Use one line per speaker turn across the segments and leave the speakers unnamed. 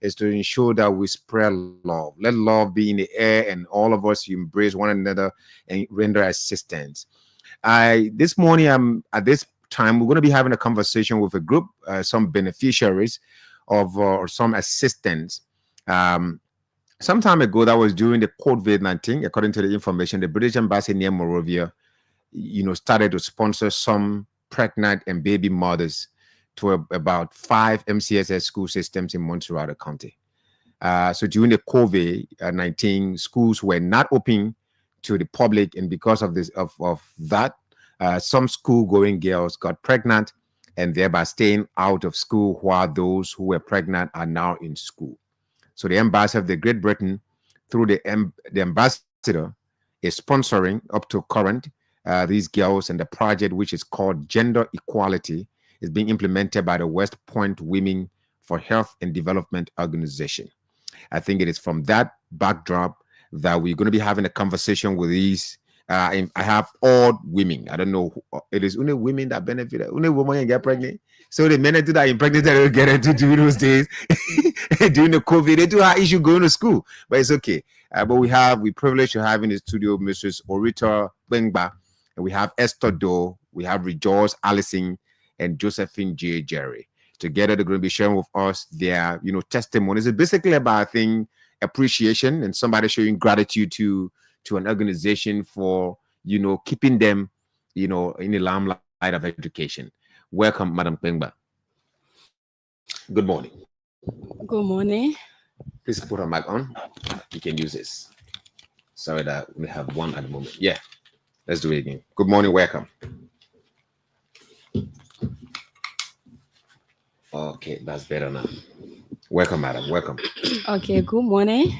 is to ensure that we spread love. Let love be in the air, and all of us embrace one another and render assistance. I This morning, I'm at this time we're going to be having a conversation with a group, some beneficiaries of or some assistants. Um, some time ago, that was during the COVID-19. According to the information, the British Embassy near Monrovia, started to sponsor some pregnant and baby mothers to about 5 MCSS school systems in Montserrat County. So during the COVID-19, schools were not open to the public, and because of this, of that, some school-going girls got pregnant and thereby staying out of school, while those who were pregnant are now in school. So the embassy of the Great Britain, through the ambassador, is sponsoring up to current these girls, and the project, which is called Gender Equality, is being implemented by the West Point Women for Health and Development Organization. I think it is from that backdrop that we're going to be having a conversation with these. I have all women. I don't know. It is only women that benefit. Only women can get pregnant. So the men that are impregnated don't get into during those days. During the COVID, they do have issue going to school, but it's okay. But we privilege to have in the studio Mrs. Orita Bengba, and we have Esther Doe, we have Rejoice Allison, and Josephine J. Jerry. Together, they're going to be sharing with us their, testimonies. It's basically about, I think, appreciation and somebody showing gratitude to an organization for, keeping them, in the limelight of education. Welcome, Madam Bengba. Good morning.
Good morning.
Please put her mic on. You can use this. Sorry that we have one at the moment. Yeah, let's do it again. Good morning. Welcome. Okay, that's better now. Welcome, madam. Welcome.
Okay, good morning.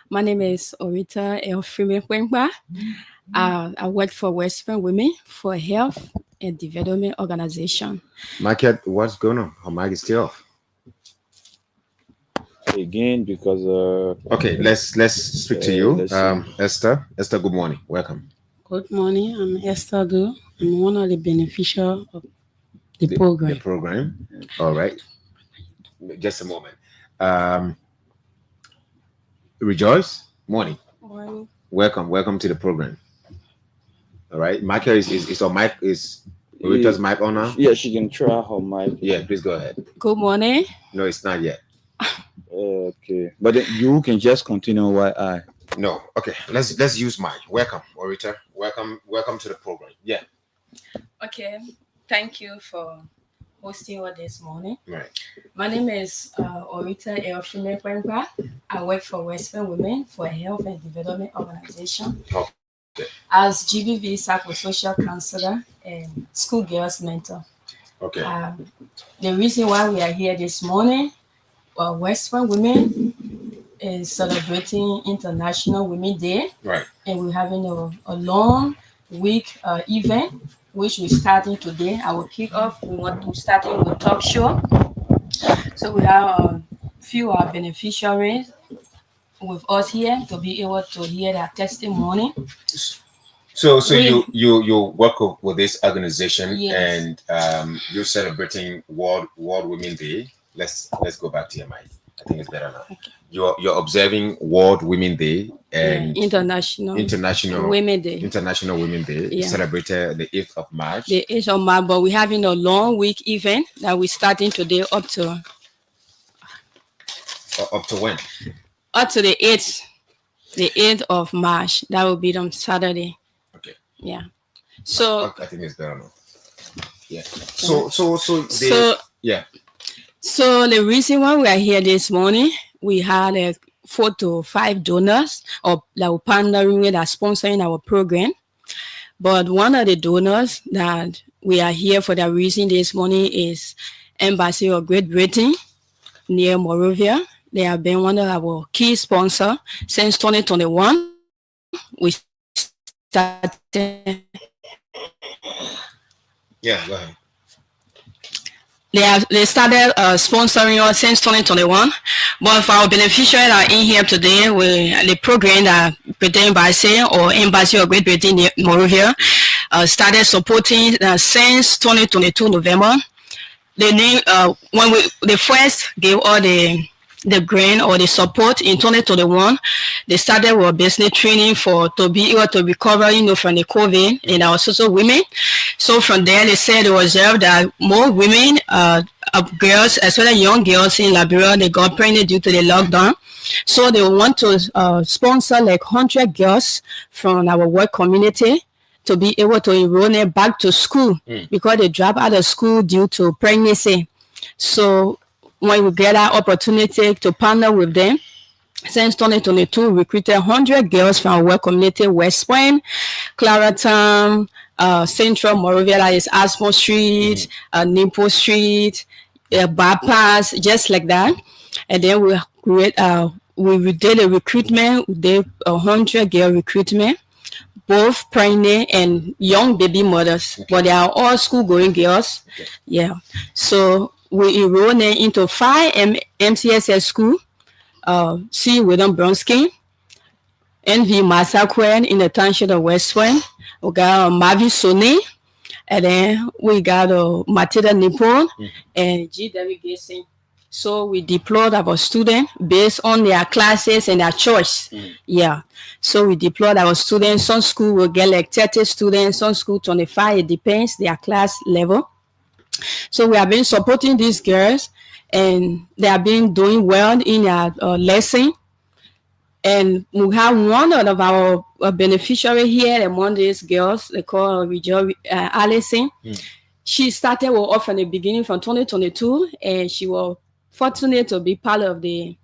My name is Orita Elfrime Bengba. I work for West Point Women for Health and Development Organization.
Market, what's going on? Her mic is still off.
Again, because
okay, let's speak to you, Esther. Esther, good morning. Welcome.
Good morning. I'm Esther Do. I'm one of the beneficiaries of the program.
The program. All right. Just a moment. Rejoice. Morning.
Morning.
Welcome to the program. All right. Michael is her mic is Rita's mic on now?
Yeah, she can try her mic.
Yeah, please go ahead.
Good morning.
No, it's not yet.
Okay, but then you can just continue while I.
No, okay. Let's use mine. Welcome, Orita. Welcome to the program. Yeah.
Okay. Thank you for hosting us this morning.
Right.
My name is Orita Elfrime Bengba. I work for West Point Women for Health and Development Organization.
Okay.
As GBV psychosocial counselor and schoolgirls mentor.
Okay.
The reason why we are here this morning, West Point Women is celebrating International Women Day.
Right.
And we're having a long week event, which we're starting today. Our kickoff, we want to start with a talk show. So we have a few of our beneficiaries with us here to be able to hear their testimony.
So you work with this organization.
Yes.
And you're celebrating World Women Day. Let's go back to your mic. I think it's better now. Okay. You're observing World Women Day and
International Women Day.
International Women Day.
Yeah.
Celebrated the 8th of March.
The 8th of March, but we're having a long week event that we're starting today up to
when?
Up to the 8th. The 8th of March. That will be on Saturday.
Okay.
Yeah. So
I think it's better now. Yeah. Yeah.
So the reason why we are here this morning, we had 4 to 5 donors or that were partnering with are sponsoring our program. But one of the donors that we are here for that reason this morning is Embassy of Great Britain near Monrovia. They have been one of our key sponsors since 2021. We started.
Yeah, go ahead.
They started sponsoring us since 2021, but for our beneficiaries that are in here today, the program that Britain Embassy or Embassy of Great Britain in Monrovia started supporting since 2022 November. The name when they first gave all the the grant or the support in 2021. They started with business training to be able to recover, from the COVID, and also women. So from there, they said they observed that more women, girls, as well as young girls in Liberia, they got pregnant due to the lockdown. So they want to sponsor like 100 girls from our work community to be able to enroll them back to school because they dropped out of school due to pregnancy. So when we get our opportunity to partner with them, since 2022, we recruited 100 girls from our work community, West Point, Clarendon, Central Monrovia, that is Asmo Street, Nimpo Street, Bypass, just like that. And then we did a recruitment, we did 100 girl recruitment, both pregnant and young baby mothers, but they are all school-going girls. Okay. Yeah. So we enrolled them into 5 MCSS school. C. William Bronsky, NV Massaquan in the township of West Point. We got Mavi Sone, and then we got Matilda Nippon and G.W. Gacy. So we deployed our students based on their classes and their choice. Yeah. So we deployed our students. Some school will get like 30 students, some school 25. It depends their class level. So we have been supporting these girls, and they have been doing well in their lesson. And we have one of our beneficiaries here among these girls, they call Allison. She started with us from the beginning from 2022, and she was fortunate to be part of the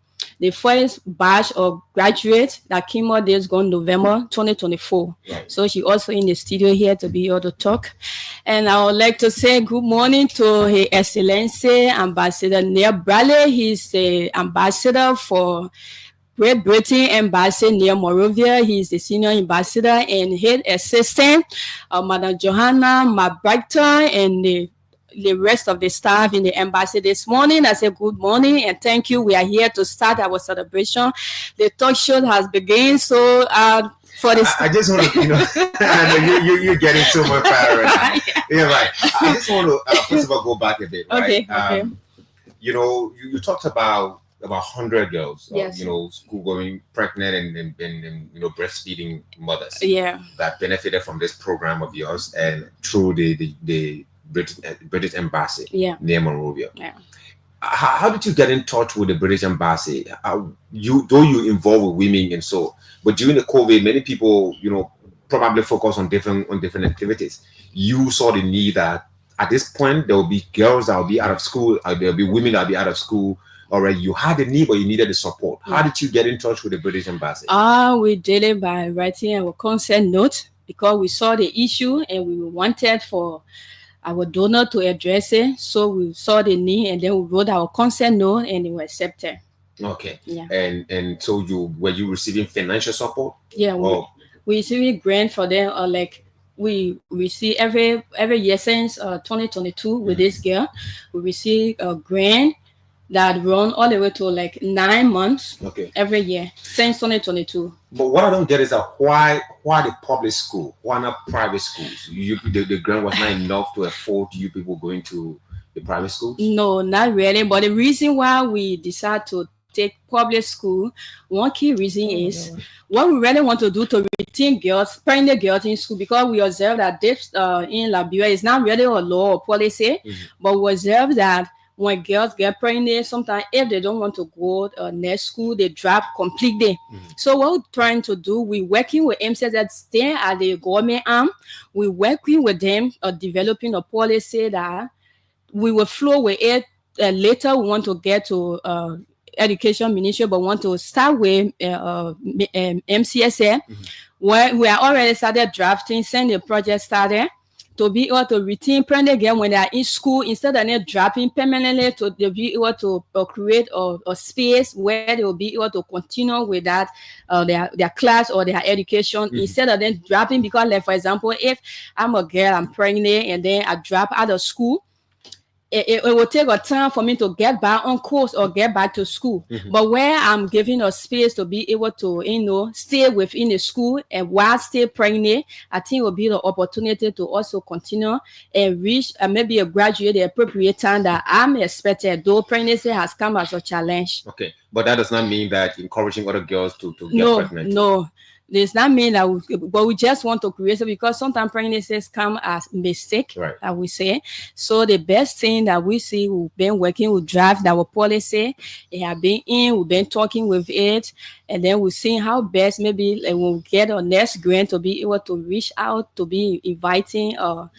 first batch of graduates that came out this gone November 2024. Right. So she also in the studio here to be able to talk. And I would like to say good morning to Her Excellency Ambassador Neil Bradley. He's the ambassador for Great Britain, Ambassador near Monrovia. He's the senior ambassador, and head assistant, Madam Johanna Mabractor, and the rest of the staff in the embassy this morning. I say good morning and thank you. We are here to start our celebration. The talk show has begun, so for this,
I just want to, I know you're getting so much fire right now. Yeah, right. I just want to first of all go back a bit. Right?
Okay.
You talked about 100 girls,
yes.
School going pregnant and breastfeeding mothers.
Yeah.
That benefited from this program of yours and through the British Embassy near Monrovia. Yeah. How did you get in touch with the British Embassy? Though you involved with women and so, but during the COVID, many people, probably focus on different activities. You saw the need that at this point there will be girls that will be out of school, there will be women that will be out of school. Already, you had the need, but you needed the support. How did you get in touch with the British Embassy?
We did it by writing our consent note because we saw the issue and we wanted for our donor to address it. So we saw the need and then we wrote our consent note and it was accepted.
Okay.
Yeah.
And so were you receiving financial support?
Yeah. We received grant for them, we receive every year since 2022 with this girl. We receive a grant that run all the way to 9 months every year since 2022.
But what I don't get is that why the public school? Why not private schools? The grant was not enough to afford you people going to the private schools?
No, not really. But the reason why we decided to take public school, one key reason is what we really want to do to retain girls, pregnant girls in school, because we observe that this in Liberia is not really a law or policy, but we observe that when girls get pregnant, sometimes if they don't want to go next school, they drop completely. So what we're trying to do, we're working with MCS that stay at the government arm. We're working with them, developing a policy that we will flow with it. Later, we want to get to education ministry, but want to start with MCSA, where we are already started drafting, send the project started, to be able to retain pregnant girls when they are in school, instead of them dropping permanently, to be able to create a space where they will be able to continue with that their class or their education, instead of them dropping. Because, for example, if I'm a girl, I'm pregnant, and then I drop out of school, it will take a time for me to get back on course or get back to school. But where I'm giving a space to be able to, stay within the school and while still pregnant, I think it will be the opportunity to also continue and reach maybe a graduate the appropriate time that I'm expected, though pregnancy has come as a challenge.
Okay, but that does not mean that encouraging other girls to get pregnant.
No. Does not mean that we just want to create it, because sometimes pregnancies come as mistake,
Right.
that we say. So the best thing that we see, we've been working with draft our policy. It have been we've been talking with it, and then we're seeing how best maybe we'll get our next grant to be able to reach out to be inviting our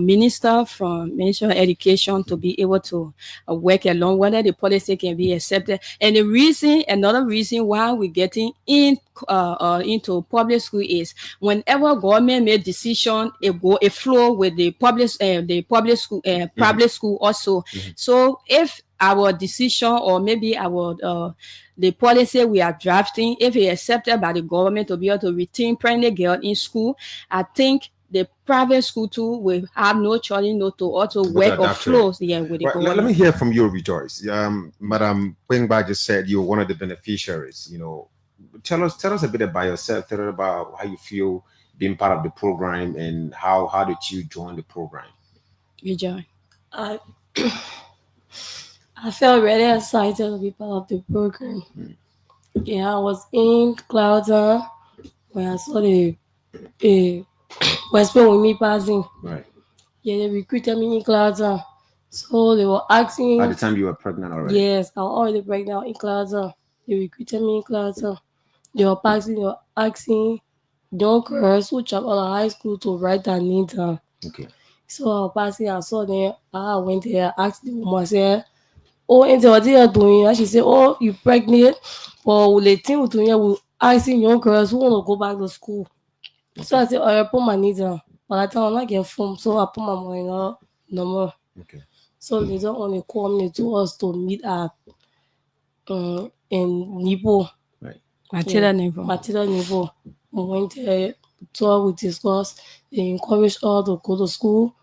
minister from Ministry of Education to be able to work along whether the policy can be accepted. And another reason why we're getting into public school is whenever government made decision, it flow with the public school private school also. So if our decision or maybe our the policy we are drafting, if it's accepted by the government to be able to retain pregnant girls in school, I think the private school too will have no choice to also work or flow with the government.
Let me hear from you, Rejoice. Madam Wingba just said you're one of the beneficiaries. Tell us a bit about yourself. Tell us about how you feel being part of the program and how did you join the program?
Rejoice.
I felt really excited to be part of the program. Yeah, I was in Clouda when I saw the West Point with me passing.
Right.
Yeah, they recruited me in Clouda. So they were asking.
At the time you were pregnant already?
Yes, I was already pregnant in Clouda. They recruited me in Clouda. They were asking young girls who dropped out of high school to write their name down.
Okay.
So I was passing, I saw them. I went there, asked the woman, I said, "Oh, and what are you doing?" And she said, "Oh, you pregnant? But the thing we're doing, we're asking young girls who want to go back to school." Okay. So I said, "I put my needs down." But I thought I'm not getting phone, so I put my money no more.
Okay.
So they don't want to call me to us to meet at in Nipo.
Right. Matilda Nipo. We went there, talk, we discussed, they encouraged all to go to school.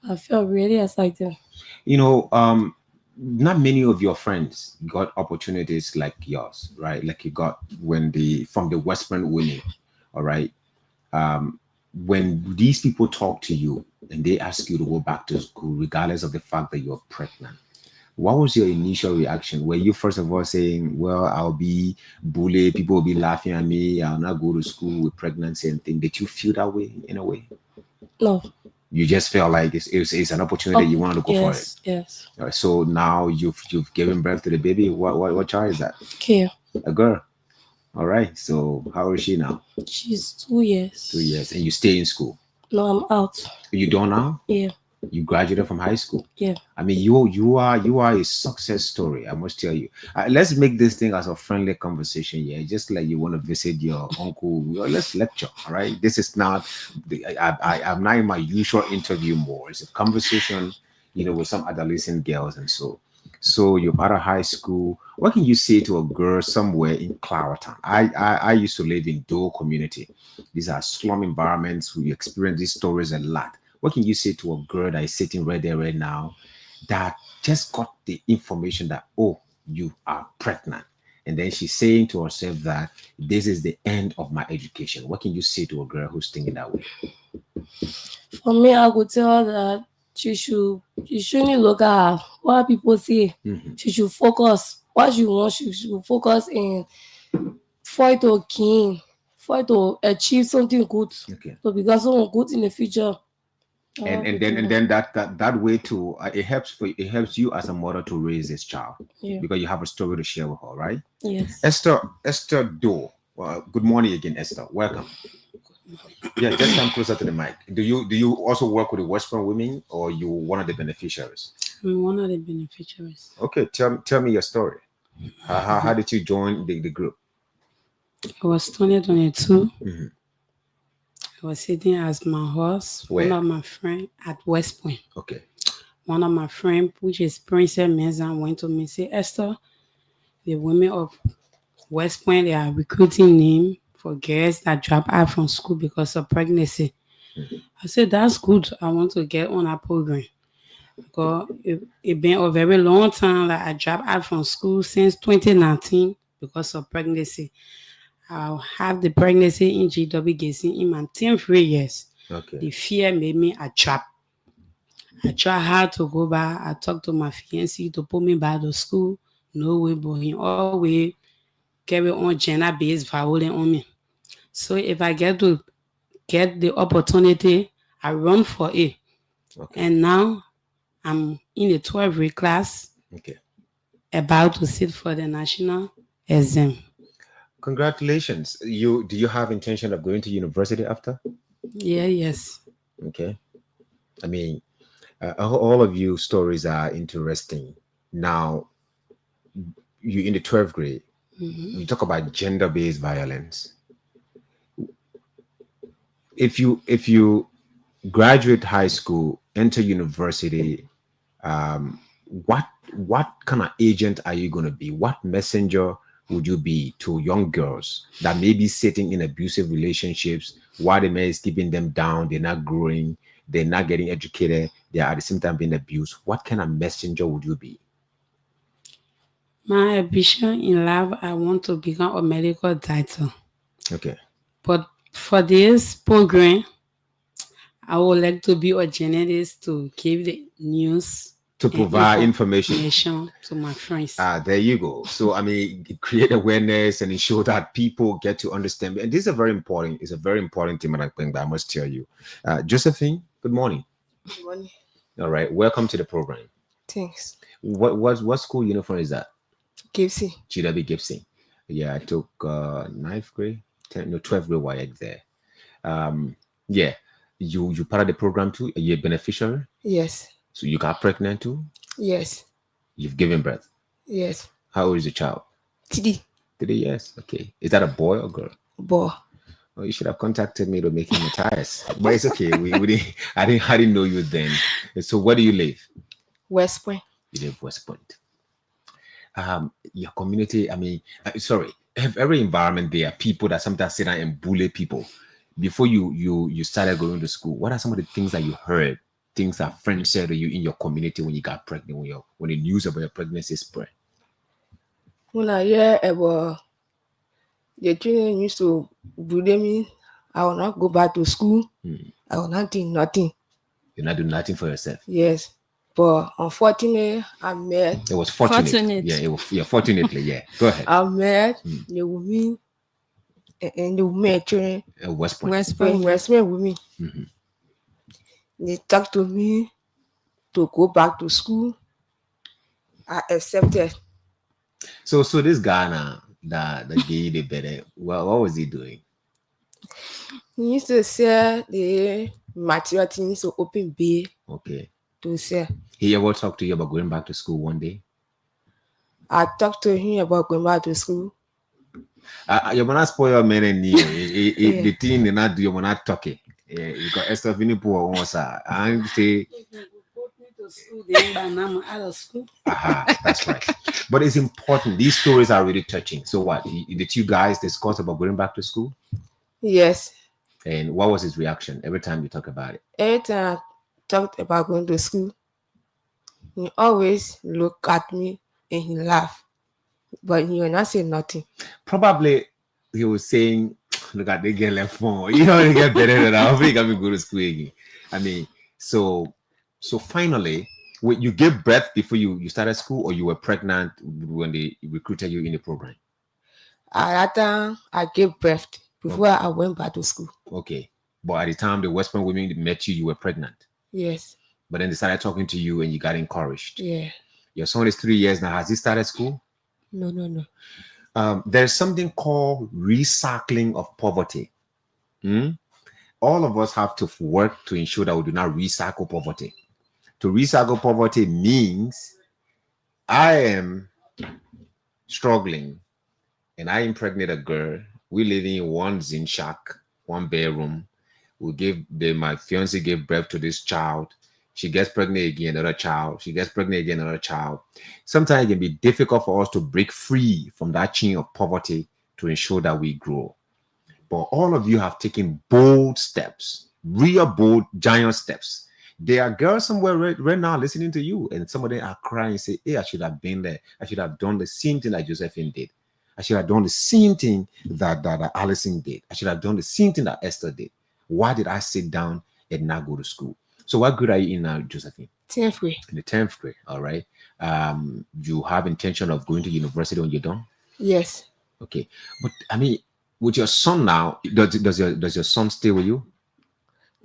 I felt really excited.
Not many of your friends got opportunities like yours, right? Like you got from the West Point women, all right? When these people talk to you and they ask you to go back to school, regardless of the fact that you're pregnant, what was your initial reaction? Were you first of all saying, well, I'll be bullied, people will be laughing at me, I'll not go to school with pregnancy and things? Did you feel that way in a way?
No.
You just felt like it's an opportunity, you wanted to go for it?
Yes.
So now you've given birth to the baby. What child is that?
Okay.
A girl. All right. So how old is she now?
She's 2 years.
2 years. And you stay in school?
No, I'm out.
You don't now?
Yeah.
You graduated from high school?
Yeah.
I mean, you are a success story, I must tell you. Let's make this thing as a friendly conversation. Yeah, just like you want to visit your uncle. Let's lecture. All right. This is not I'm not in my usual interview more. It's a conversation, with some adolescent girls and so. So you're out of high school. What can you say to a girl somewhere in Clarendon? I used to live in Dole community. These are slum environments. We experience these stories a lot. What can you say to a girl that is sitting right there right now that just got the information that, oh, you are pregnant? And then she's saying to herself that this is the end of my education. What can you say to a girl who's thinking that way?
For me, I would tell her that she shouldn't look at what people say. Mm-hmm. She should focus. What she wants, she should focus and fight to gain, fight to achieve something good.
Okay.
So because someone good in the future.
And then that way too, it helps you as a mother to raise this child, because you have a story to share with her, right?
Yes.
Esther Doe. Good morning again, Esther. Welcome. Yeah, just come closer to the mic. Do you also work with the West Point women, or you one of the beneficiaries?
I'm one of the beneficiaries.
Okay, tell me your story. How did you join the group?
It was 2022.
Mm-hmm.
I was sitting as my host.
Where?
One of my friends at West Point.
Okay.
One of my friends, which is Princess Menzan, went to me and said, Esther, the women of West Point, they are recruiting name for girls that drop out from school because of pregnancy. Mm-hmm. I said, that's good. I want to get on our program. because it been a very long time that I dropped out from school since 2019 because of pregnancy. I have the pregnancy in GWGC in my 10th years.
Okay.
The fear made me a trap. I tried hard to go back. I talked to my fiancé to put me back to school. No way, but he always carry on gender-based violence on me. So if I get the opportunity, I run for it.
Okay.
And now I'm in the 12th grade class,
Okay.
about to sit for the national exam.
Congratulations. Do you have intention of going to university after?
Yes.
Okay. I mean, all of you stories are interesting. Now, you in the 12th grade, you talk about gender-based violence. If you graduate high school, enter university, what kind of agent are you going to be? What messenger would you be to young girls that may be sitting in abusive relationships while the man is keeping them down? They're not growing, they're not getting educated, they are at the same time being abused. What kind of messenger would you be?
My ambition in life, I want to become a medical doctor.
Okay.
But for this program, I would like to be a journalist to give the news,
To provide information.
to my friends.
There you go. So I mean, create awareness and ensure that people get to understand. And this is a very important. It's a very important thing, I must tell you. Josephine, good morning.
Good morning.
All right, welcome to the program.
Thanks.
What school uniform is that?
Gibson.
GW Gibson. Yeah, I took 9th grade, 12th grade WIAC there. Yeah, you part of the program too. Are you a beneficiary?
Yes.
So you got pregnant too?
Yes.
You've given birth?
Yes.
How old is the child?
3
years. Okay. Is that a boy or girl?
boy.
Oh, you should have contacted me to make him tires. But it's okay. We didn't. I didn't know you then. So where do you live?
West Point.
You live West Point. Your community. I mean, sorry. Every environment there are people that sometimes sit down and bully people. Before you started going to school, what are some of the things that you heard? Things that friends said to you in your community when you got pregnant, when the news about your pregnancy spread?
When I hear about the children used to bully me, I will not go back to school. I will not do nothing.
You're not doing nothing for yourself.
Yes. But unfortunately, I met.
It was fortunate.
Fortunate.
Yeah, fortunately, yeah. Go ahead.
I met the women and the women children.
West Point.
West
From
Point.
West Point women.
Mhm.
They talked to me to go back to school. I accepted.
So this guy now that gave you the better, what was he doing?
He used to sell the material things to open bay
Okay.
to sell.
He ever talked to you about going back to school one day?
I talked to him about going back to school.
You're not spoil your man and you.
Yeah.
The thing they not do, you're not talking. You got Esther Vinipo once. And say, that's right. But it's important. These stories are really touching. So what? Did you guys discuss about going back to school?
Yes.
And what was his reaction every time you talk about it?
Every time I talked about going to school, he always look at me and he laugh. But he will not say nothing.
Probably he was saying, look at the girl left phone. You know, they get better than I think I will go to school again. I mean, so finally, you gave birth before you started school, or you were pregnant when they recruited you in the program?
At that time, I gave birth before I went back to school.
Okay. But at the time the West Point women met you were pregnant.
Yes.
But then they started talking to you and you got encouraged.
Yeah.
Your son is 3 years now. Has he started school?
No.
There's something called recycling of poverty. All of us have to work to ensure that we do not recycle poverty. To recycle poverty means I am struggling and I impregnate a girl. We live in one zinc shack, one bedroom. My fiance gave birth to this child. She gets pregnant again, another child. She gets pregnant again, another child. Sometimes it can be difficult for us to break free from that chain of poverty to ensure that we grow. But all of you have taken bold steps, real bold, giant steps. There are girls somewhere right now listening to you, and some of them are crying, say, "Hey, I should have been there. I should have done the same thing that Josephine did. I should have done the same thing that Allison did. I should have done the same thing that Esther did. Why did I sit down and not go to school?" So, what grade are you in now, Josephine?
10th grade.
In the 10th grade. All right. You have intention of going to university when you're done?
Yes.
Okay. But I mean, with your son now, does your son stay with you?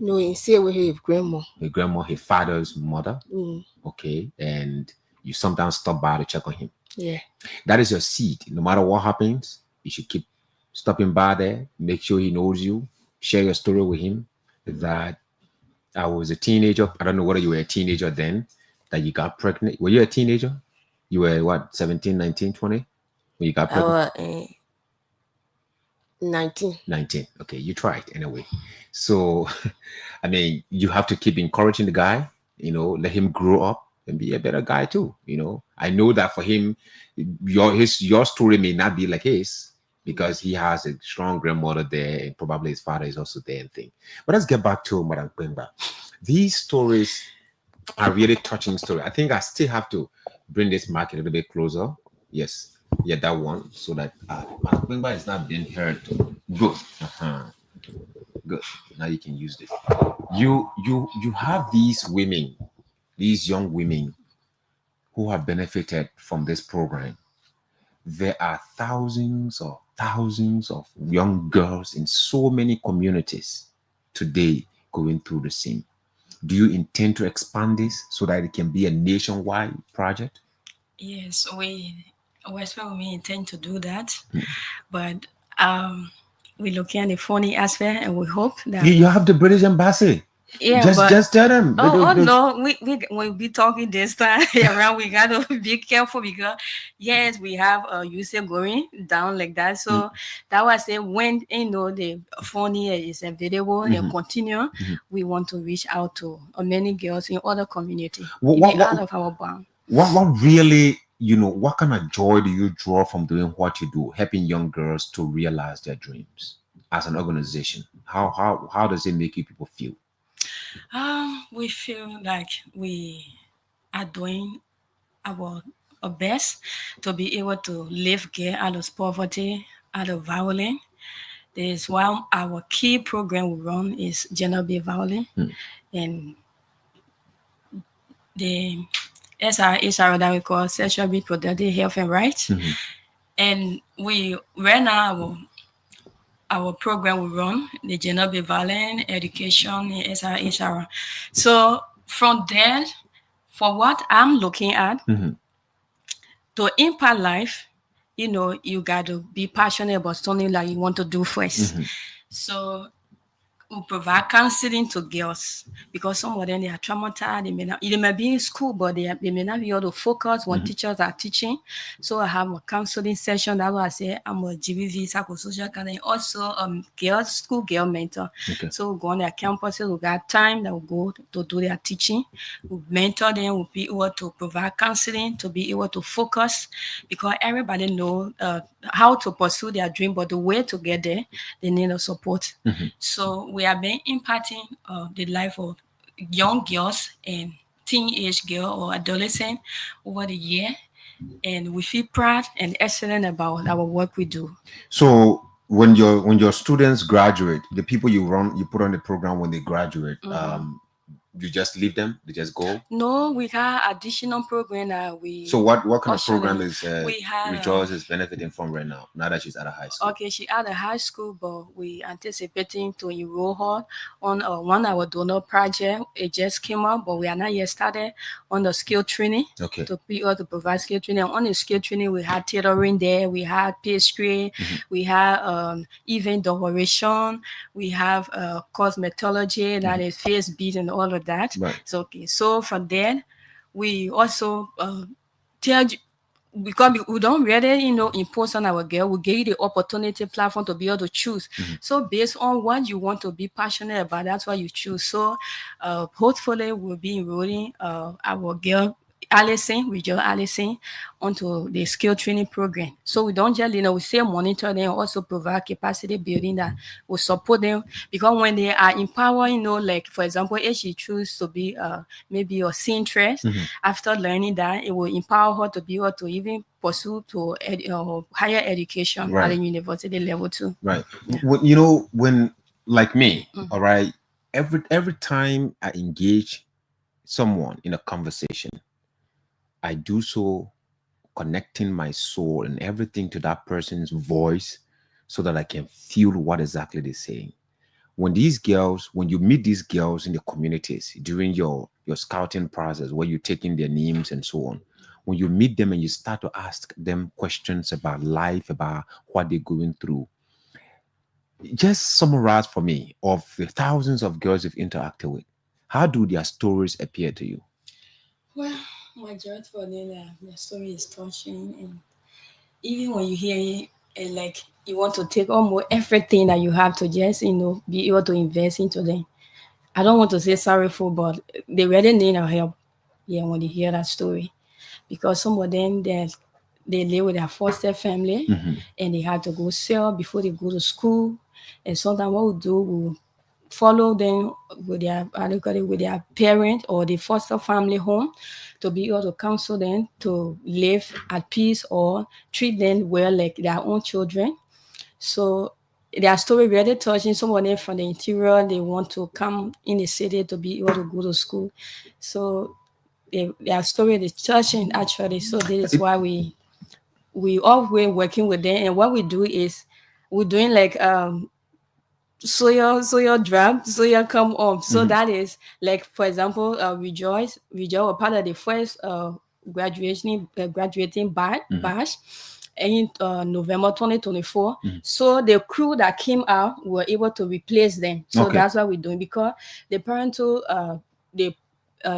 No, he stay with his grandma.
Your grandma, his father's mother?
Mm.
Okay. And you sometimes stop by to check on him.
Yeah.
That is your seed. No matter what happens, you should keep stopping by there. Make sure he knows you. Share your story with him that I was a teenager. I don't know whether you were a teenager then, that you got pregnant. Were you a teenager? You were what, 17, 19, 20? When you got
I
pregnant?
was 19.
19. Okay, you tried anyway. So, I mean, you have to keep encouraging the guy, let him grow up and be a better guy too. I know that for him, your story may not be like his because he has a strong grandmother there and probably his father is also there and thing. But let's get back to Madam Bemba. These stories are really touching stories. I think I still have to bring this mic a little bit closer. Yes. Yeah, that one, so that Madam Bemba is not being heard. Good. Good. Now you can use this. You have these women, these young women who have benefited from this program. There are thousands of young girls in so communities communities today going through the same. Do you intend to expand this so that it can be a nationwide project?
Yes, we intend to do that, but we're looking at the funny aspect, and we hope that
You have the British embassy.
yeah,
just tell them.
No, we be talking this time around. We gotta be careful because yes, we have user going down like that. So that was say when the funny is available and continue, we want to reach out to many girls in other community out of our bound.
What really, what kind of joy do you draw from doing what you do, helping young girls to realize their dreams as an organization? How does it make you people feel?
We feel like we are doing our best to be able to lift girls out of poverty, out of violence. There's one our key program we run is gender-based violence, and the SRHR that we call sexual reproductive health and rights. And we right now our program we run the gender-based violence education in SRHR. So from there, for what I'm looking at, to impact life, you got to be passionate about something that you want to do first. So we provide counseling to girls because some of them they are traumatized. They may be in school, but they may not be able to focus when teachers are teaching. So I have a counseling session. That's why I say I'm a GBV psychosocial counselor, also school girl mentor. Okay. So we go on their campuses, we got time that we go to do their teaching. We mentor them, we'll be able to provide counseling to be able to focus because everybody know how to pursue their dream, but the way to get there, they need a support. So we have been impacting the life of young girls and teenage girl or adolescent over the year, and we feel proud and excellent about our work we do.
So when your students graduate, the people you put on the program when they graduate, you just leave them? They just go?
No, we have additional program that we.
So what kind of program is Rejoice is benefiting from right now that she's out of high school?
Okay, she's out of high school, but we anticipating to enroll her on one of our donor project. It just came out, but we are not yet started on the skill training. Okay. To be able to provide skill training. On the skill training, we had tailoring there, we had pastry, we have event decoration, we have cosmetology, that is face beads and all of that. Right. So okay. So from there, we also tell you, because we don't really, impose on our girl. We give you the opportunity platform to be able to choose. So based on what you want to be passionate about, that's what you choose. So hopefully we'll be enrolling our girl Allison, we just Allison, onto the skill training program. So we don't just, we say monitor them, also provide capacity building that will support them. Because when they are empowered, like for example, if she choose to be maybe a seamstress, after learning that, it will empower her to be able to even pursue to higher education at the university level too.
Right. When like me, all right, every time I engage someone in a conversation, I do so connecting my soul and everything to that person's voice so that I can feel what exactly they're saying. When you meet these girls in the communities during your scouting process, where you're taking their names and so on, when you meet them and you start to ask them questions about life, about what they're going through, just summarize for me, of the thousands of girls you've interacted with, how do their stories appear to you?
Well, majority for them, their story is touching, and even when you hear it, like you want to take almost everything that you have to just be able to invest into them. I don't want to say sorrowful, but they really need our help. Yeah, when they hear that story, because some of them they live with their foster family, and they had to go sell before they go to school. And sometimes what we do, we follow them with their parent or the foster family home to be able to counsel them to live at peace or treat them well like their own children. So their story really touching. Some of them from the interior, they want to come in the city to be able to go to school. So their story is touching actually. So this is why we always working with them. And what we do is we're doing like soya drop, soya come up. So that is like, for example, Rejoice were part of the first graduating batch in November 2024. So the crew that came out were able to replace them. So that's what we're doing, because the parental the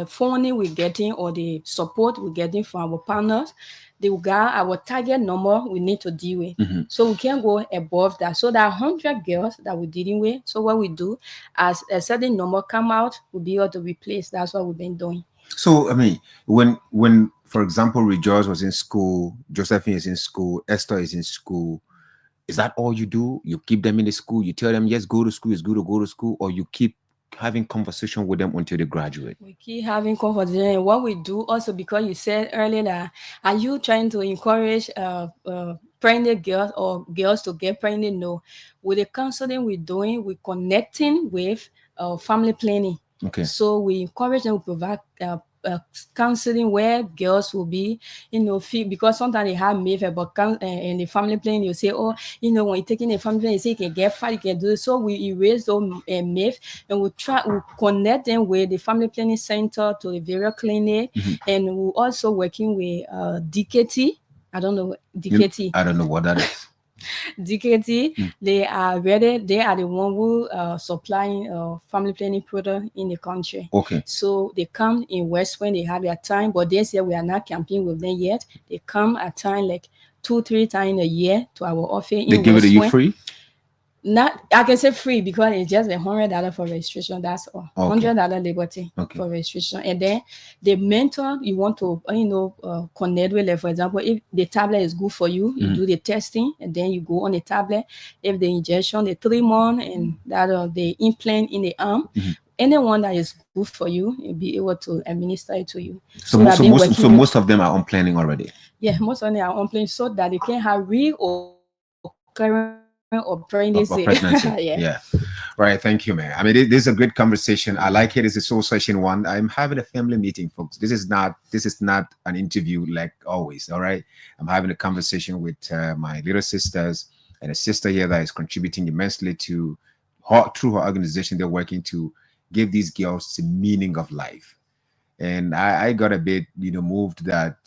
funding we're getting or the support we're getting from our partners, they got our target number we need to deal with. So we can't go above that. So there are 100 girls that we're dealing with. So what we do, as a certain number come out, we'll be able to replace. That's what we've been doing.
So I mean, when for example Rejoice was in school, Josephine is in school, Esther is in school, is that all you do? You keep them in the school, you tell them yes, go to school, it's good to go to school, or you keep having conversation with them until they graduate?
We keep having conversation. And what we do also, because you said earlier that, are you trying to encourage pregnant girls or girls to get pregnant? No. With the counseling we're doing, we're connecting with family planning.
Okay.
So we encourage them to provide counseling where girls will be, feel, because sometimes they have myth about in the family planning. You say, when you're taking a family planning, you say you can get fat, you can do it. So we erase those myths, and we connect them with the family planning center to the various clinic, and we're also working with DKT. I don't know DKT.
I don't know what that is.
DKT, they are ready. They are the one who supplying family planning product in the country.
Okay.
So they come in West when they have their time, but they say we are not camping with them yet. They come at time like 2-3 times a year to our office.
They give it to you free?
Not, I can say free because it's just $100 for registration. That's all.
Okay.
$100 liberty for registration. And then the mentor you want to connect with, like for example, if the tablet is good for you, you do the testing, and then you go on the tablet. If the injection, the 3 months, and that the implant in the arm, anyone that is good for you, you'll be able to administer it to you.
So most of them are on planning already.
Yeah, most of them are on planning so that they can have real or current or pregnancy.
Yeah. Right. Thank you, man. I mean, this is a great conversation. I like it. This is Soul Session 1. I'm having a family meeting, folks. This is not an interview like always. All right. I'm having a conversation with my little sisters and a sister here that is contributing immensely to through her organization. They're working to give these girls the meaning of life. And I got a bit, moved that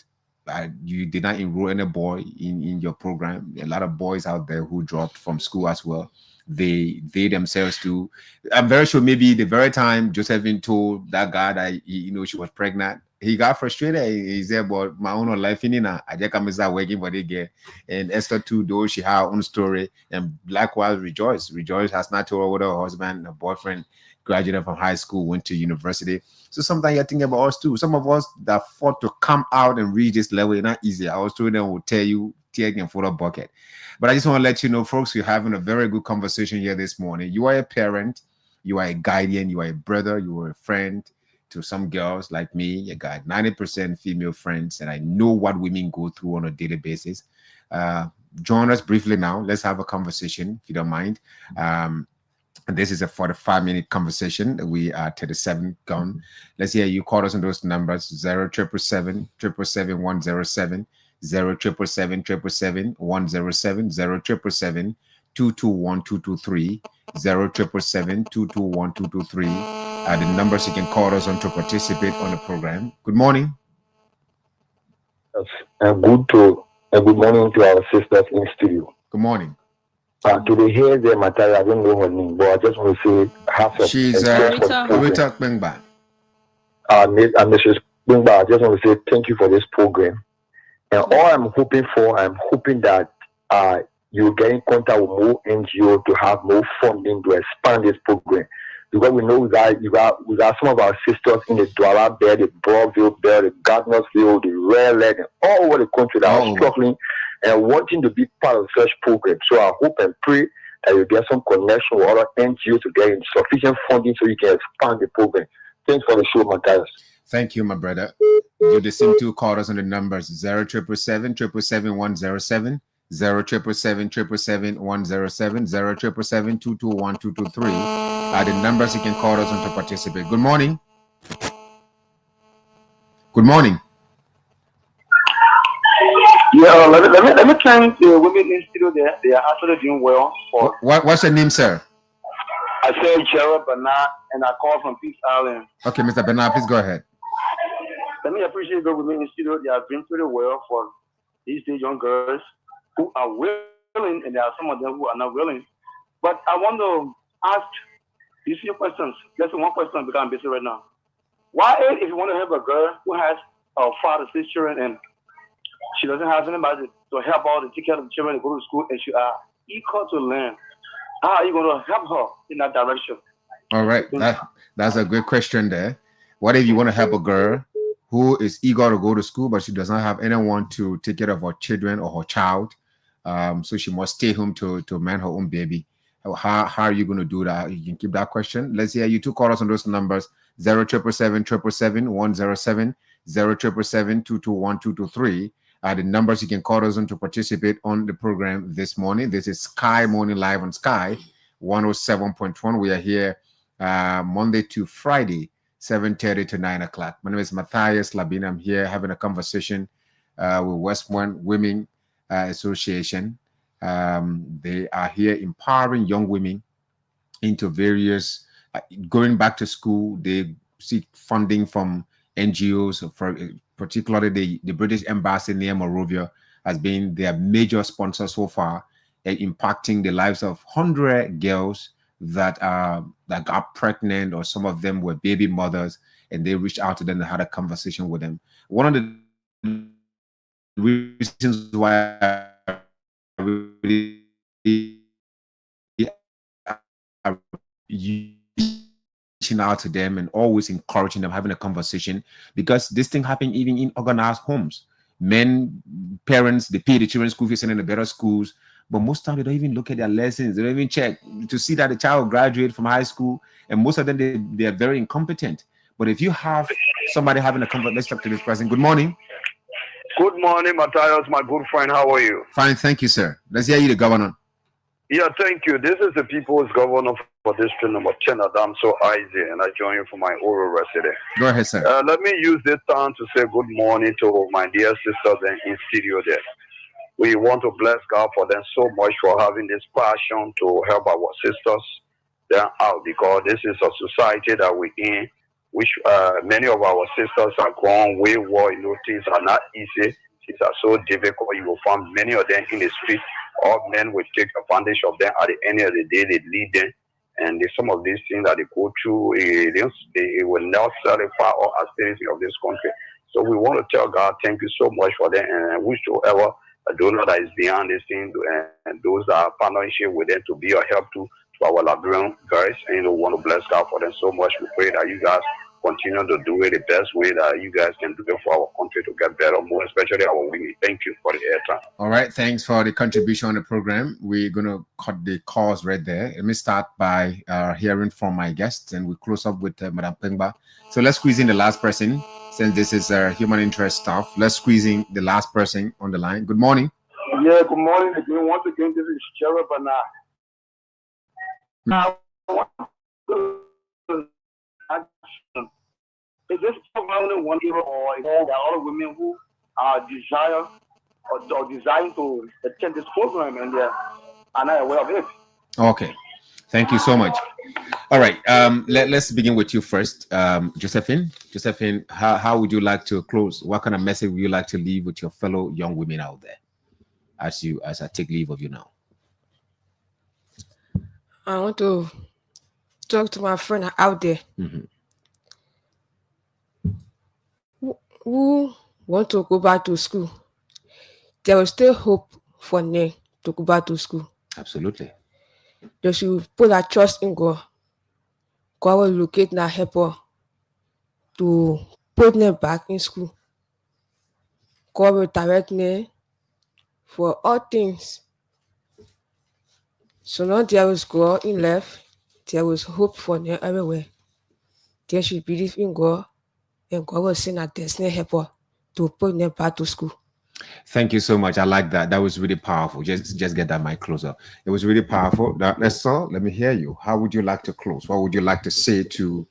you did not enroll any boy in your program. A lot of boys out there who dropped from school as well. They themselves do. I'm very sure maybe the very time Josephine told that guy that she was pregnant, he got frustrated. He said, "But my own life in I just come start working for the girl." And Esther too, though she had her own story, and likewise Rejoice. Rejoice has not told her what her husband, her boyfriend, graduated from high school, went to university. So sometimes you're thinking about us too. Some of us that fought to come out and reach this level, it's not easy. I was told them will tell you take and photo bucket. But I just want to let you know, folks, we're having a very good conversation here this morning. You are a parent, you are a guardian, you are a brother, you are a friend to some girls like me. You got 90% female friends, and I know what women go through on a daily basis. Join us briefly now. Let's have a conversation, if you don't mind. This is a 45-minute conversation. We are 37 gone. Let's hear you call us on those numbers: 0777 777 107, 0777 107, 0777 221 223, 0777 221 223. The numbers you can call us on to participate on the program. Good morning.
Yes, and good morning to our sisters in studio.
Good morning.
Today here the material, I don't know her name, but I just want to say
she's Rita Bengba.
Mrs. Bengba, I just want to say thank you for this program. And all I'm hoping that you get in contact with more NGO to have more funding to expand this program. Because we know that we got some of our sisters in the Douala Belt, the Broadville Belt, the Gardnersville, the Rare Leg, and all over the country that are struggling and wanting to be part of such program. So I hope and pray that you get some connection with other NGOs to get sufficient funding so you can expand the program. Thanks for the show, Matthias.
Thank you, my brother. You the same two call us on the numbers 0777 777 107, 0777 777 107, 0777 221 223. The numbers you can call us on to participate. Good morning. Good morning.
Yeah, let me thank the women in studio. They are actually doing well.
What's your name, sir?
I said Gerald Bernard, and I call from Peace Island.
Okay, Mr. Bernard, please go ahead.
Let me appreciate the women in studio. They are doing pretty well for these young girls who are willing, and there are some of them who are not willing. But I want to ask these few questions. Just one question because I'm busy right now. Why, if you want to help a girl who has a father, 6 children, and she doesn't have anybody to help out and take care of the children and go to school, and she are equal to learn, how are you going to help her in that direction?
All right, that's a good question there. What if you want to help a girl who is eager to go to school, but she does not have anyone to take care of her children or her child? So she must stay home to man her own baby. How are you going to do that? You can keep that question. Let's hear you two call us on those numbers: 0777 777 107, 0777 221 223. The numbers you can call us on to participate on the program this morning. This is Sky Morning Live on Sky 107.1. We are here Monday to Friday, 7:30 to 9 o'clock. My name is Matthias Labine. I'm here having a conversation with West Point Women Association. They are here empowering young women into various going back to school. They seek funding from NGOs, for particularly the British Embassy near Monrovia has been their major sponsor so far, impacting the lives of 100 girls that got pregnant, or some of them were baby mothers, and they reached out to them and had a conversation with them. One of the reasons why I really reaching out to them and always encouraging them, having a conversation, because this thing happened even in organized homes. Parents, they pay the children's school fees, sending the better schools, but most time they don't even look at their lessons. They don't even check to see that the child graduated from high school, and most of them they are very incompetent. But if you have somebody having a conversation, let's talk to this person. Good morning.
Good morning, Matthias, my good friend. How are you?
Fine, thank you, sir. Let's hear you, the governor.
Yeah, thank you. This is the people's governor for district number 10, Adamso Isaac, and I join you from my oral residence.
Go ahead, sir.
Let me use this time to say good morning to my dear sisters in studio there. We want to bless God for them so much for having this passion to help our sisters there out, because this is a society that we're in, which many of our sisters are going wayward. Things are not easy. Things are so difficult. You will find many of them in the street. All men will take advantage of them. At the end of the day, they lead them. And some of these things that they go through, it will not satisfy all aspects of this country. So we want to tell God, thank you so much for that. And whosoever a donor that is behind this thing, and those that are partnership with them to be a help to our Liberian guys, and we want to bless God for them so much. We pray that you guys continue to do it the best way that you guys can do it for our country to get better, more especially our women. Thank you for the airtime.
All right, thanks for the contribution on the program. We're gonna cut the calls right there. Let me start by hearing from my guests, and we close up with Madam Pengba. So let's squeeze in the last person, since this is human interest stuff. Let's squeeze in the last person on the line. Good morning.
Yeah, good morning again. Once again, this is Sheriff Bana. Now, is this only one hero, or is there other women who desire or design to attend this program and they are not aware of it?
Okay, thank you so much. All right, let's begin with you first, Josephine. Josephine, how would you like to close? What kind of message would you like to leave with your fellow young women out there as I take leave of you now?
I want to talk to my friend out there who want to go back to school. There is still hope for them to go back to school.
Absolutely.
They should put their trust in God. God will locate and help her to put them back in school. God will direct them for all things. So now there is God in life. There is hope for them everywhere. They should believe in God, and God will send a destiny helper to put them back to school.
Thank you so much. I like that. That was really powerful. Just get that mic closer. It was really powerful. Esther, let me hear you. How would you like to close? What would you like to say to,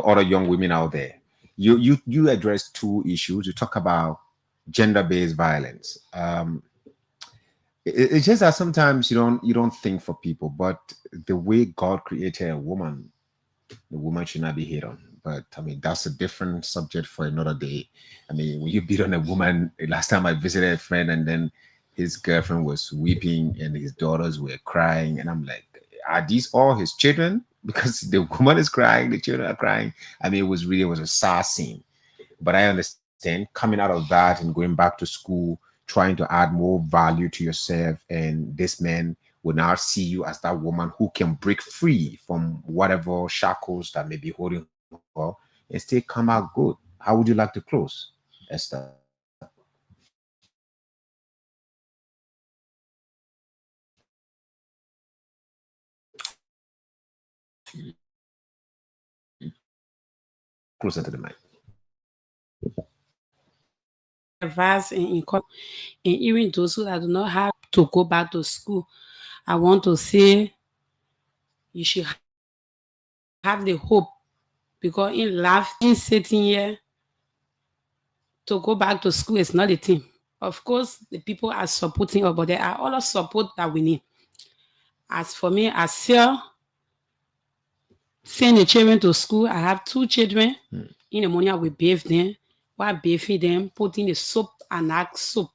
other young women out there? You address two issues. You talk about gender-based violence. It's just that sometimes you don't think for people, but the way God created a woman, the woman should not be hit on. But I mean, that's a different subject for another day. I mean, when you beat on a woman, last time I visited a friend and then his girlfriend was weeping and his daughters were crying. And I'm like, are these all his children? Because the woman is crying, the children are crying. I mean, it was a sad scene. But I understand coming out of that and going back to school, trying to add more value to yourself. And this man will now see you as that woman who can break free from whatever shackles that may be holding her and still come out good. How would you like to close, Esther? Closer to the mic.
Advice and even those who do not have to go back to school, I want to say you should have the hope, because in life, in sitting here to go back to school is not a thing. Of course, the people are supporting us, but there are other support that we need. As for me, I still send the children to school. I have 2 children. In the morning, I will bathe them. While bathing them, putting the soap and act soap.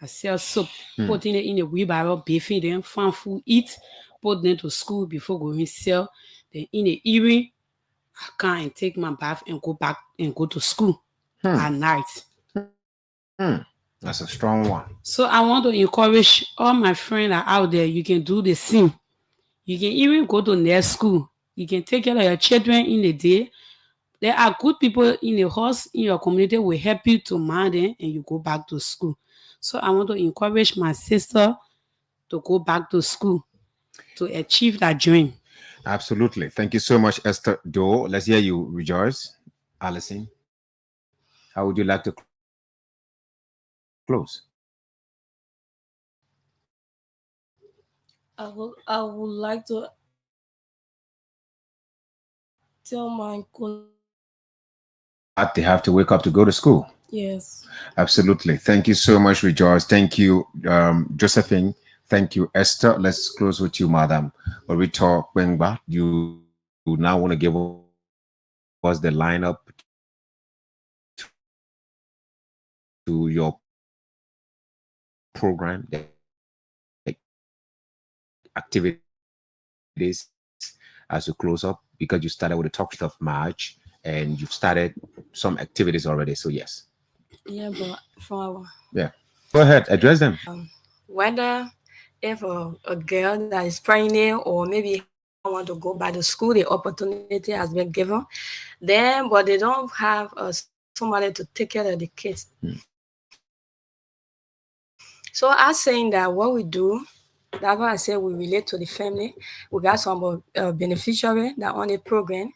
I sell soap, putting it in the wheelbarrow, bathing them, find food, eat, put them to school before going sell. Then in the evening, I come and take my bath and go back and go to school at night.
That's a strong one.
So I want to encourage all my friends that are out there. You can do the same. You can even go to next school. You can take care of your children in the day. There are good people in the house, in your community, will help you to mind them and you go back to school. So I want to encourage my sister to go back to school to achieve that dream.
Absolutely. Thank you so much, Esther Doe. Let's hear you, Rejoice. Allison, how would you like to close?
I would like to tell my colleagues.
They have to wake up to go to school.
Yes.
Absolutely. Thank you so much, Rejoice. Thank you, Josephine. Thank you, Esther. Let's close with you, Madam Orito Bengba. You now want to give us the lineup to your program, the activities as you close up, because you started with the talk of March and you've started some activities already. So yes.
Yeah, but from our
Yeah. Go ahead. Address them.
whether if a girl that is pregnant or maybe want to go by the school, the opportunity has been given. Then, but they don't have somebody to take care of the kids. So I saying that what we do, that's why I say we relate to the family. We got some beneficiary that on the program.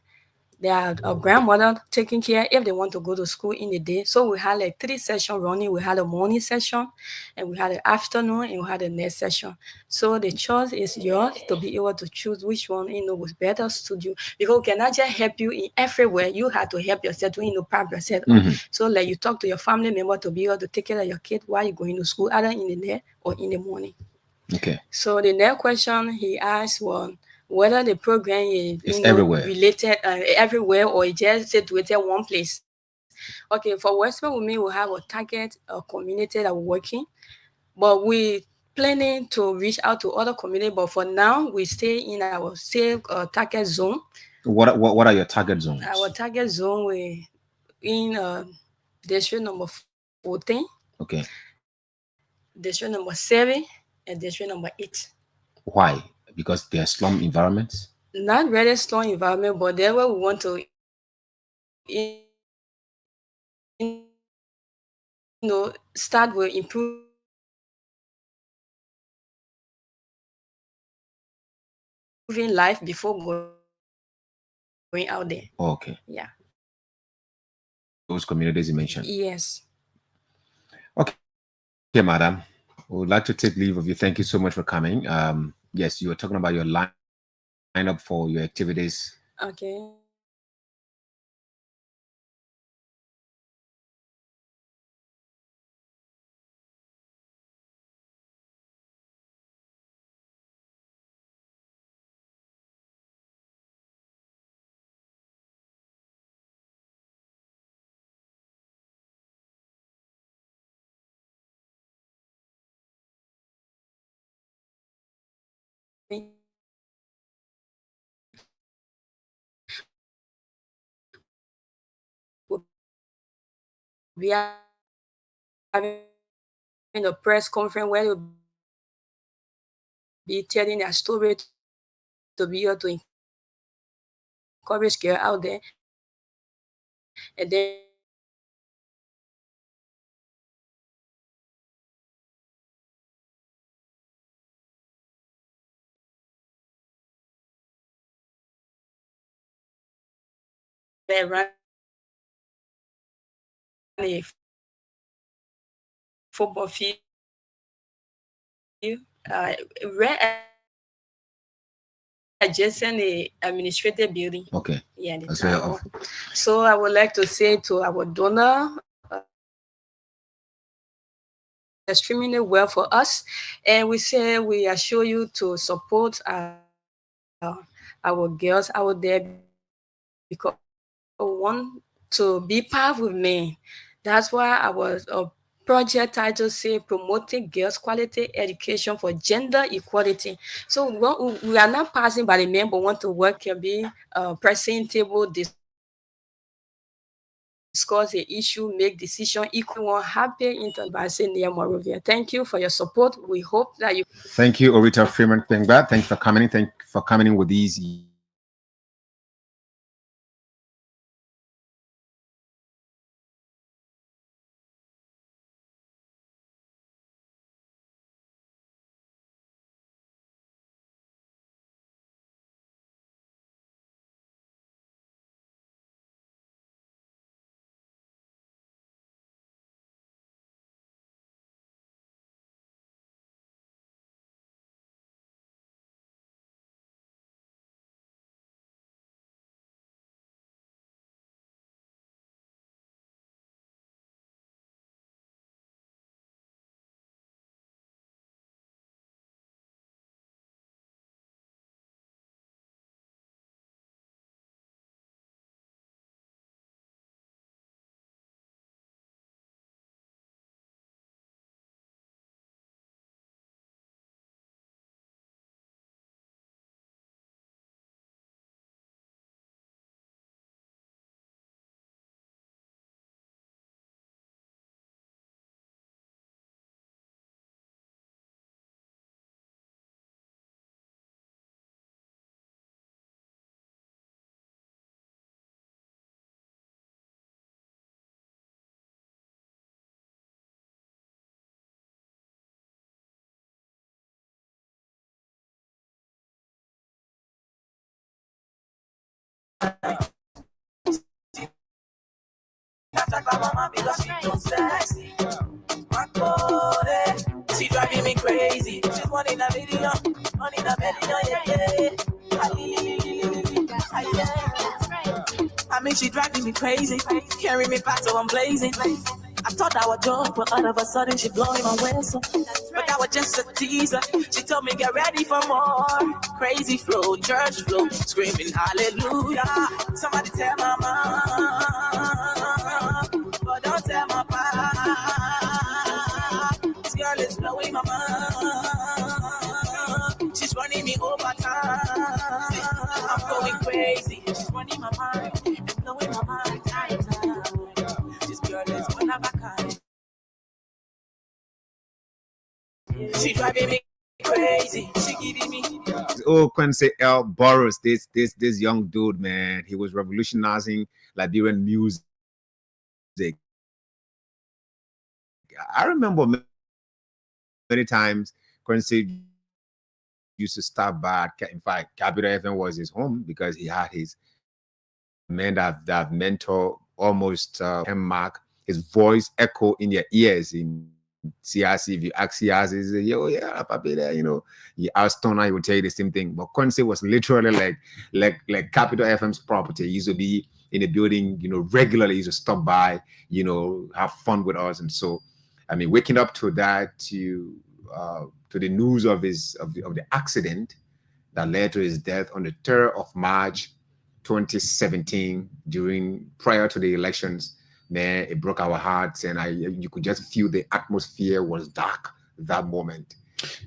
They are a grandmother taking care if they want to go to school in the day. So we had like 3 sessions running. We had a morning session, and we had an afternoon, and we had a night session. So the choice is yours to be able to choose which one was better suit you. Because we cannot just help you in everywhere. You have to help yourself to prep yourself. So like you talk to your family member to be able to take care of your kid while you're going to school, either in the day or in the morning.
Okay.
So the next question he asked was whether the program is
It's everywhere.
related everywhere or it just situated one place. Okay, for Western Women, we have a target community that we're working, but we planning to reach out to other community. But for now, we stay in our same target zone.
What are your target zones?
Our target zone we in district number 14.
Okay.
District number 7 and district number 8.
Why? Because they are slum environments?
Not really strong environment, but there where we want to, start with improving life before going out there.
Okay.
Yeah.
Those communities you mentioned.
Yes.
Okay, madam. We would like to take leave of you. Thank you so much for coming. Yes, you were talking about your lineup for your activities.
Okay. We are having a press conference where you'll be telling their story to be able to encourage girl out there. And then they run a football field, right adjacent the administrative building.
Okay.
Yeah, the
That's
town hall. So I would like to say to our donor, extremely well for us, and we say we assure you to support our girls out there because we want to be part with men. That's why our project title say promoting girls quality education for gender equality. So we are not passing by the men but want to work can be pressing table discuss the issue, make decision, equal one happy intervention near Morovia. Thank you for your support. We hope that you.
Thank you, Orita Freeman Pengba. Thanks for coming. Thank you for coming in with these
She driving me crazy. She's one in a million, yeah. I mean, she driving me crazy. Carry me back so I'm blazing. I thought I was drunk, but all of a sudden she blowing my whistle. But that was just a teaser. She told me get ready for more. Crazy flow, church flow, screaming hallelujah. Somebody tell my mom, but don't tell my papa. This girl is blowing my mind. She's running me over time. I'm going crazy. She's running my mind and blowing my mind. This girl is one of a kind. She driving me crazy. She giving me.
Oh, Quincy L. Burrows, this young dude, man, he was revolutionizing Liberian music. I remember many times Quincy used to stop by. In fact, Capital FM was his home because he had his men that mentor almost Mark. His voice echo in your ears in CRC. If you ask CRC, he say, yo, yeah, papi there, you know. You ask Stoner, he would tell you the same thing. But Quincy was literally like Capital FM's property. He used to be in the building, you know, regularly. He used to stop by, you know, have fun with us. And so, I mean, waking up to that, to the news of the accident that led to his death on the 3rd of March 2017, prior to the elections, man, it broke our hearts, and you could just feel the atmosphere was dark that moment.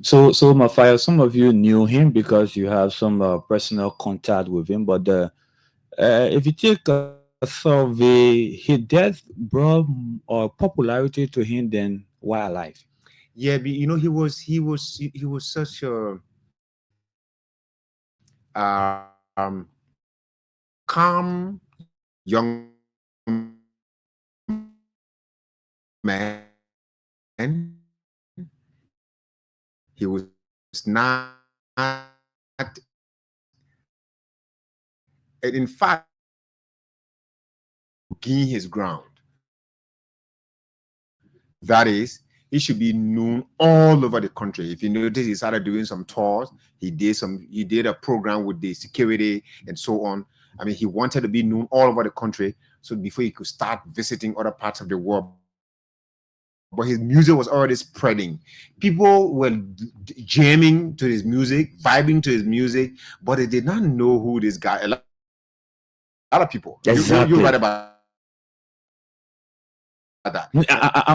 So Mafia, some of you knew him because you have some personal contact with him, but if you take a survey, his death brought popularity to him than while alive.
Yeah, but, you know, he was such a calm young man. He was not, in fact, gain his ground. That is, he should be known all over the country. If you notice, he started doing some tours. He did a program with the security and so on. I mean, he wanted to be known all over the country, so before he could start visiting other parts of the world. But his music was already spreading. People were jamming to his music, vibing to his music, but they did not know who this guy. A lot of people.
Exactly.
You read about that.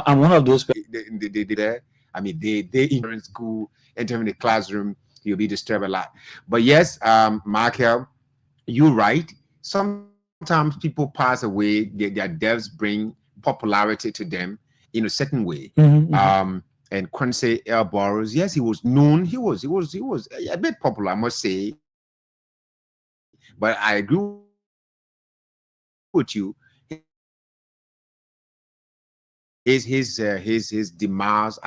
I'm one of those.
I mean, they in school, entering the classroom, you'll be disturbed a lot. But yes, Michael, you're right. Sometimes people pass away, their deaths bring popularity to them in a certain way. And Quincy L. Burrows, yes, he was known. He was a bit popular, I must say. But I agree with you. His demise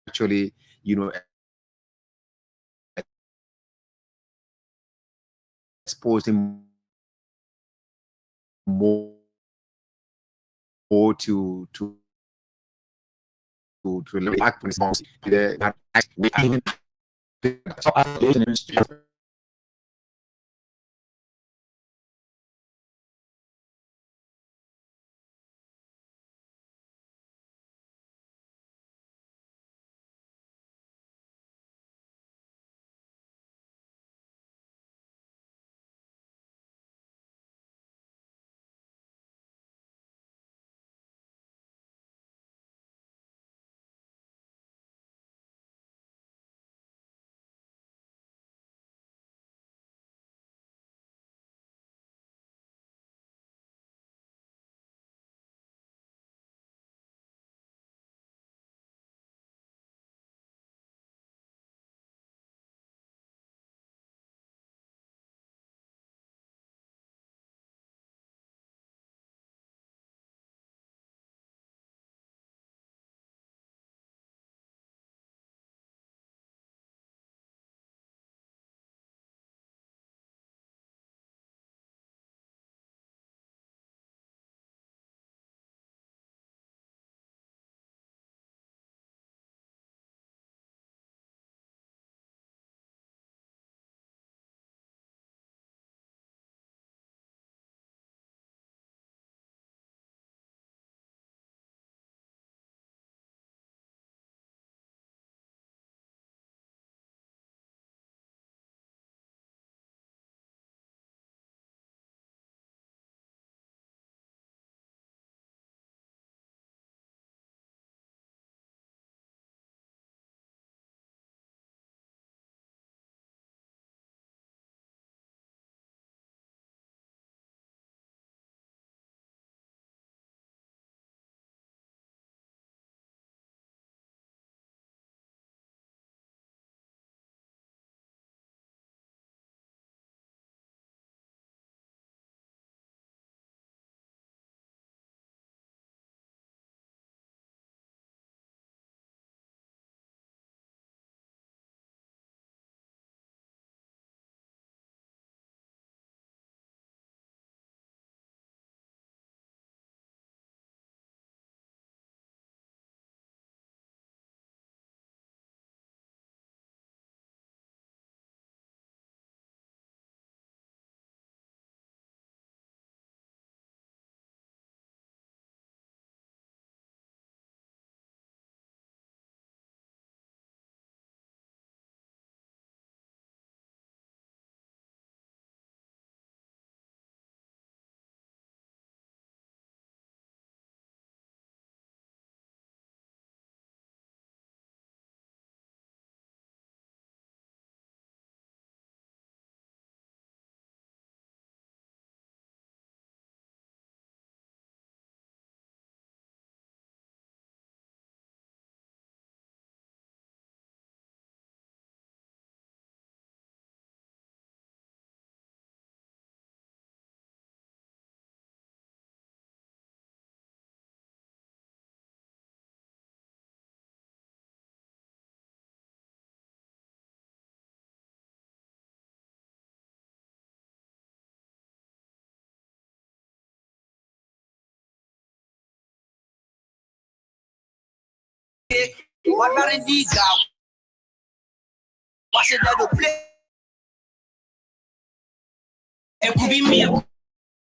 actually, you know, exposed him more to act response.
What are the guy? What's it that to play? It could be me.